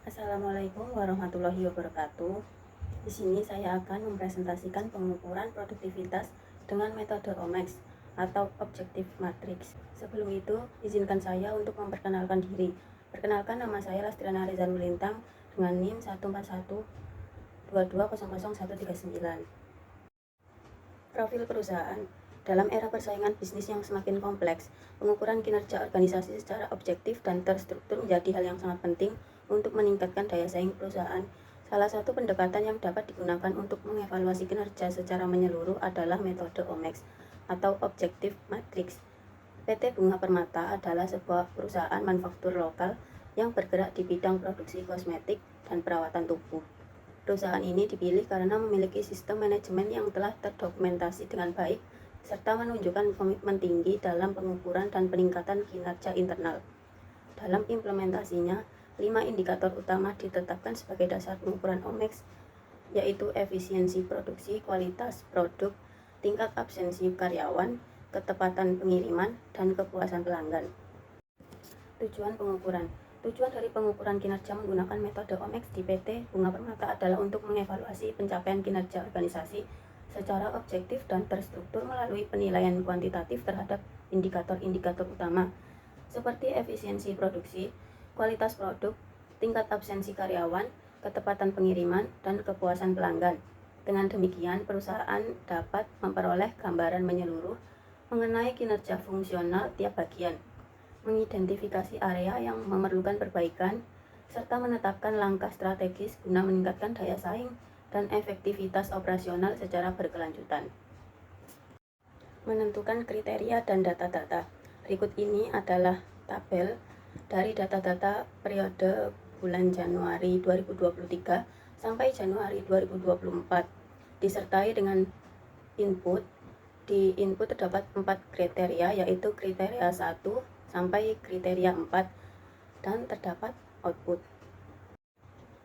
Assalamualaikum warahmatullahi wabarakatuh. Di sini saya akan mempresentasikan pengukuran produktivitas dengan metode OMAX atau Objective Matrix. Sebelum itu, izinkan saya untuk memperkenalkan diri. Perkenalkan, nama saya Lastriana Rezanul Lintang dengan NIM 14122000139. Profil perusahaan. Dalam era persaingan bisnis yang semakin kompleks, pengukuran kinerja organisasi secara objektif dan terstruktur menjadi hal yang sangat penting untuk meningkatkan daya saing perusahaan. Salah satu pendekatan yang dapat digunakan untuk mengevaluasi kinerja secara menyeluruh adalah metode OMAX atau Objective Matrix. PT Bunga Permata adalah sebuah perusahaan manufaktur lokal yang bergerak di bidang produksi kosmetik dan perawatan tubuh. Perusahaan ini dipilih karena memiliki sistem manajemen yang telah terdokumentasi dengan baik serta menunjukkan komitmen tinggi dalam pengukuran dan peningkatan kinerja internal. Dalam implementasinya, 5 indikator utama ditetapkan sebagai dasar pengukuran OMAX, yaitu efisiensi produksi, kualitas produk, tingkat absensi karyawan, ketepatan pengiriman, dan kepuasan pelanggan. Tujuan pengukuran. Tujuan dari pengukuran kinerja menggunakan metode OMAX di PT Bunga Permata adalah untuk mengevaluasi pencapaian kinerja organisasi secara objektif dan terstruktur melalui penilaian kuantitatif terhadap indikator-indikator utama seperti efisiensi produksi, kualitas produk, tingkat absensi karyawan, ketepatan pengiriman, dan kepuasan pelanggan. Dengan demikian, perusahaan dapat memperoleh gambaran menyeluruh mengenai kinerja fungsional tiap bagian, mengidentifikasi area yang memerlukan perbaikan, serta menetapkan langkah strategis guna meningkatkan daya saing dan efektivitas operasional secara berkelanjutan. Menentukan kriteria dan data-data. Berikut ini adalah tabel dari data-data periode bulan Januari 2023 sampai Januari 2024, disertai dengan input. Di input terdapat 4 kriteria, yaitu kriteria 1 sampai kriteria 4, dan terdapat output.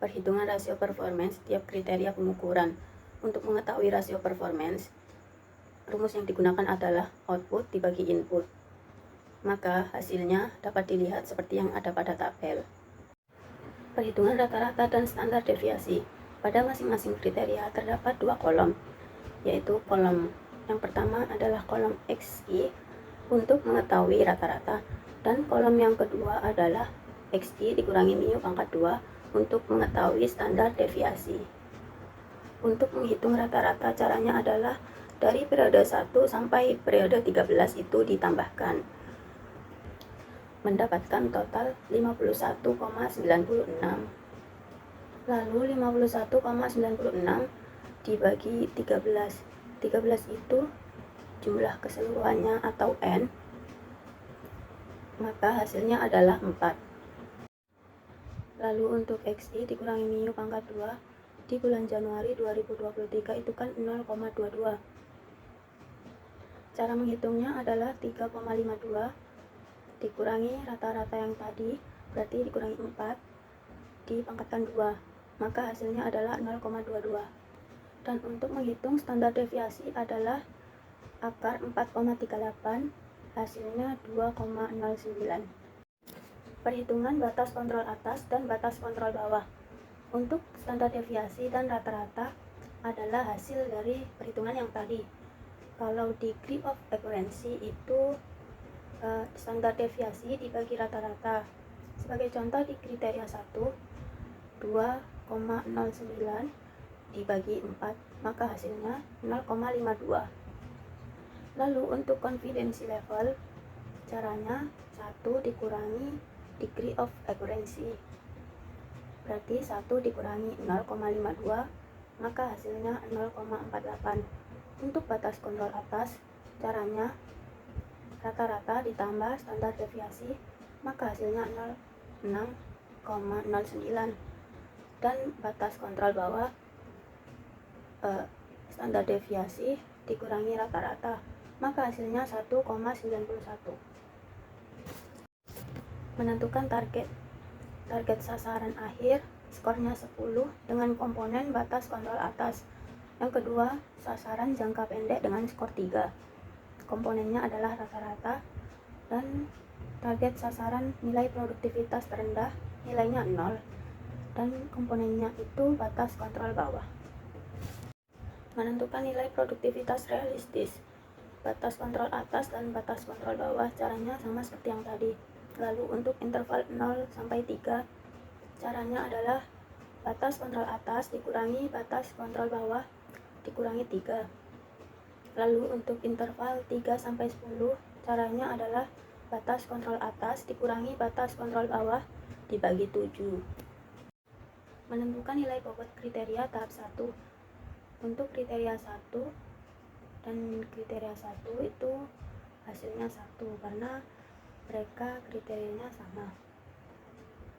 Perhitungan rasio performance setiap kriteria pengukuran. Untuk mengetahui rasio performance, rumus yang digunakan adalah output dibagi input. Maka hasilnya dapat dilihat seperti yang ada pada tabel. Perhitungan rata-rata dan standar deviasi. Pada masing-masing kriteria terdapat 2 kolom, yaitu kolom yang pertama adalah kolom XI untuk mengetahui rata-rata, dan kolom yang kedua adalah XI dikurangi mu pangkat 2 untuk mengetahui standar deviasi. Untuk menghitung rata-rata, caranya adalah dari periode 1 sampai periode 13 itu ditambahkan, mendapatkan total 51,96. Lalu 51,96 dibagi 13. 13 itu jumlah keseluruhannya atau N, maka hasilnya adalah 4. Lalu untuk XI dikurangi mu pangkat 2 di bulan Januari 2023 itu kan 0,22. Cara menghitungnya adalah 3,52 dikurangi rata-rata yang tadi, berarti dikurangi 4 dipangkatkan 2, maka hasilnya adalah 0,22. Dan untuk menghitung standar deviasi adalah akar 4,38, hasilnya 2,09. Perhitungan batas kontrol atas dan batas kontrol bawah. Untuk standar deviasi dan rata-rata adalah hasil dari perhitungan yang tadi. Kalau degree of accuracy itu standar deviasi dibagi rata-rata. Sebagai contoh di kriteria 1, 2,09 dibagi 4, maka hasilnya 0,52. Lalu untuk confidence level, caranya 1 dikurangi degree of accuracy, berarti 1 dikurangi 0,52, maka hasilnya 0,48. Untuk batas kontrol atas, caranya rata-rata ditambah standar deviasi, maka hasilnya 6,09. Dan batas kontrol bawah, standar deviasi dikurangi rata-rata, maka hasilnya 1,91. Menentukan target sasaran akhir, skornya 10 dengan komponen batas kontrol atas. Yang kedua, sasaran jangka pendek dengan skor 3. Komponennya adalah rata-rata, dan target sasaran nilai produktivitas terendah nilainya 0. dan komponennya itu batas kontrol bawah. Menentukan nilai produktivitas realistis. Batas kontrol atas dan batas kontrol bawah caranya sama seperti yang tadi. Lalu untuk interval 0 sampai 3, caranya adalah batas kontrol atas dikurangi batas kontrol bawah dikurangi 3. Lalu untuk interval 3 sampai 10, caranya adalah batas kontrol atas dikurangi batas kontrol bawah dibagi 7. Menentukan nilai bobot kriteria tahap 1. Untuk kriteria 1 dan kriteria 1 itu hasilnya 1 karena mereka kriterianya sama.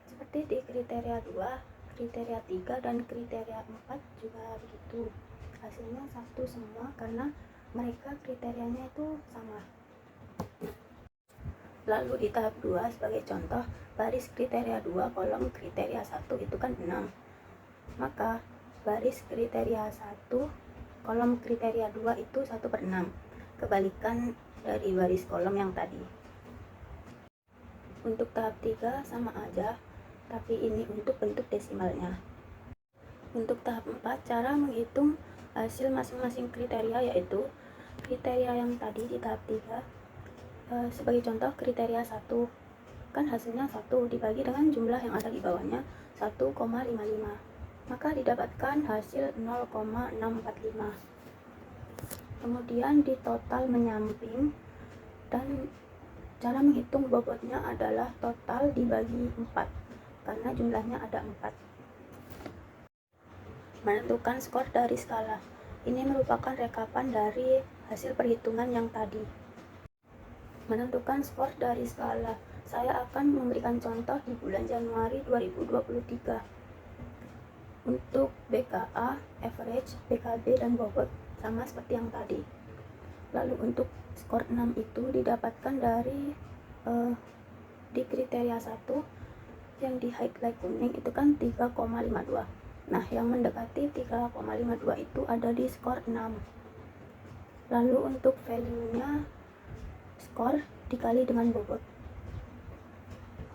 Seperti di kriteria 2, kriteria 3 dan kriteria 4 juga begitu. Hasilnya 1 semua karena mereka kriterianya itu sama. Lalu di tahap 2 sebagai contoh, baris kriteria 2 kolom kriteria 1 itu kan 6. Maka baris kriteria 1 kolom kriteria 2 itu 1/6, kebalikan dari baris kolom yang tadi. Untuk tahap 3 sama aja, tapi ini untuk bentuk desimalnya. Untuk tahap 4, cara menghitung hasil masing-masing kriteria yaitu kriteria yang tadi di tahap 3. Sebagai contoh, kriteria 1 kan hasilnya 1 dibagi dengan jumlah yang ada di bawahnya 1,55, maka didapatkan hasil 0,645. Kemudian di total menyamping, dan cara menghitung bobotnya adalah total dibagi 4 karena jumlahnya ada 4. Menentukan skor dari skala. Ini merupakan rekapan dari hasil perhitungan yang tadi. Menentukan skor dari skala. Saya akan memberikan contoh di bulan Januari 2023. Untuk BKA, average, BKB, dan bobot sama seperti yang tadi. Lalu untuk skor 6 itu didapatkan dari di kriteria 1 yang di highlight kuning itu kan 3,52. Nah, yang mendekati 3,52 itu ada di skor 6. Lalu untuk value-nya skor dikali dengan bobot.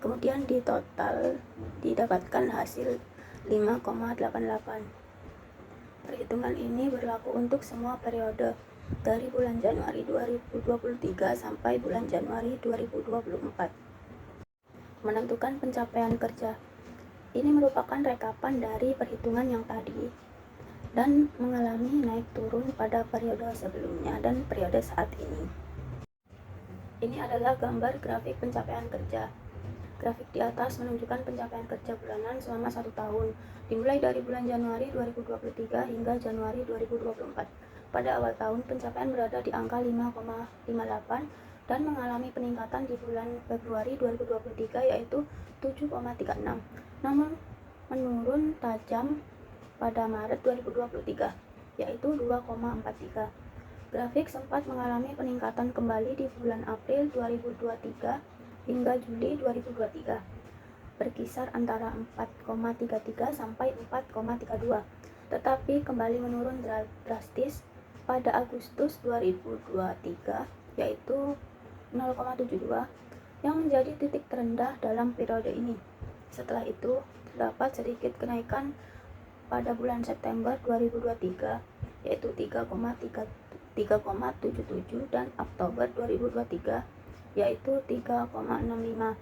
Kemudian di total didapatkan hasil 5,88. Perhitungan ini berlaku untuk semua periode dari bulan Januari 2023 sampai bulan Januari 2024. Menentukan pencapaian kerja. Ini merupakan rekapan dari perhitungan yang tadi dan mengalami naik turun pada periode sebelumnya dan periode saat ini. Ini adalah gambar grafik pencapaian kerja. Grafik di atas menunjukkan pencapaian kerja bulanan selama 1 tahun, dimulai dari bulan Januari 2023 hingga Januari 2024. Pada awal tahun, pencapaian berada di angka 5,58 dan mengalami peningkatan di bulan Februari 2023 yaitu 7,36, namun menurun tajam pada Maret 2023 yaitu 2,43. Grafik sempat mengalami peningkatan kembali di bulan April 2023 hingga Juli 2023, berkisar antara 4,33 sampai 4,32, tetapi kembali menurun drastis pada Agustus 2023 yaitu 0,72 yang menjadi titik terendah dalam periode ini. Setelah itu terdapat sedikit kenaikan pada bulan September 2023 yaitu 3,77 dan Oktober 2023 yaitu 3,65.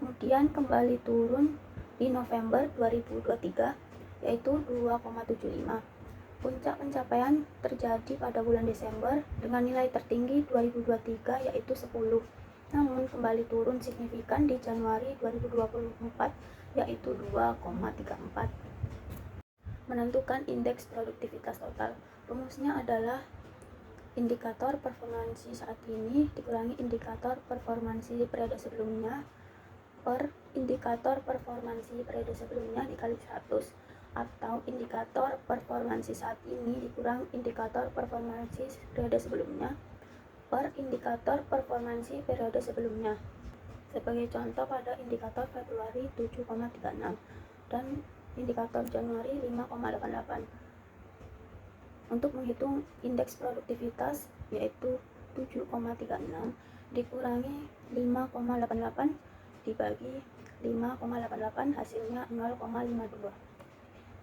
Kemudian kembali turun di November 2023 yaitu 2,75. Puncak pencapaian terjadi pada bulan Desember dengan nilai tertinggi 2023 yaitu 10. Namun kembali turun signifikan di Januari 2024 yaitu 2,34. Menentukan indeks produktivitas total. Rumusnya adalah indikator performansi saat ini dikurangi indikator performansi periode sebelumnya per indikator performansi periode sebelumnya dikali 100, atau indikator performansi saat ini dikurang indikator performansi periode sebelumnya per indikator performansi periode sebelumnya. Sebagai contoh, pada indikator Februari 7,36 dan indikator Januari 5,88. Untuk menghitung indeks produktivitas yaitu 7,36 dikurangi 5,88 dibagi 5,88, hasilnya 0,52.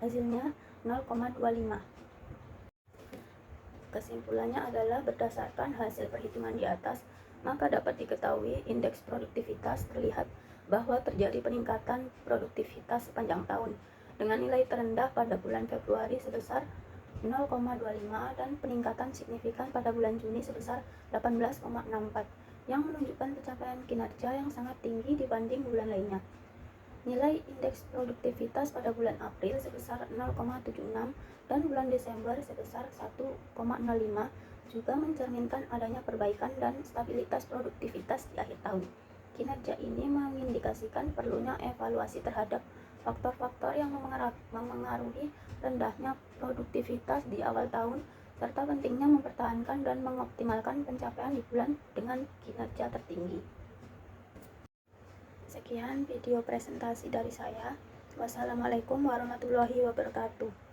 Hasilnya 0,25. Kesimpulannya adalah berdasarkan hasil perhitungan di atas, maka dapat diketahui indeks produktivitas terlihat bahwa terjadi peningkatan produktivitas sepanjang tahun dengan nilai terendah pada bulan Februari sebesar 0,25 dan peningkatan signifikan pada bulan Juni sebesar 18,64 yang menunjukkan pencapaian kinerja yang sangat tinggi dibanding bulan lainnya. Nilai indeks produktivitas pada bulan April sebesar 0,76 dan bulan Desember sebesar 1,05 juga mencerminkan adanya perbaikan dan stabilitas produktivitas di akhir tahun. Kinerja ini mengindikasikan perlunya evaluasi terhadap faktor-faktor yang memengaruhi rendahnya produktivitas di awal tahun, serta pentingnya mempertahankan dan mengoptimalkan pencapaian di bulan dengan kinerja tertinggi. Sekian video presentasi dari saya. Wassalamualaikum warahmatullahi wabarakatuh.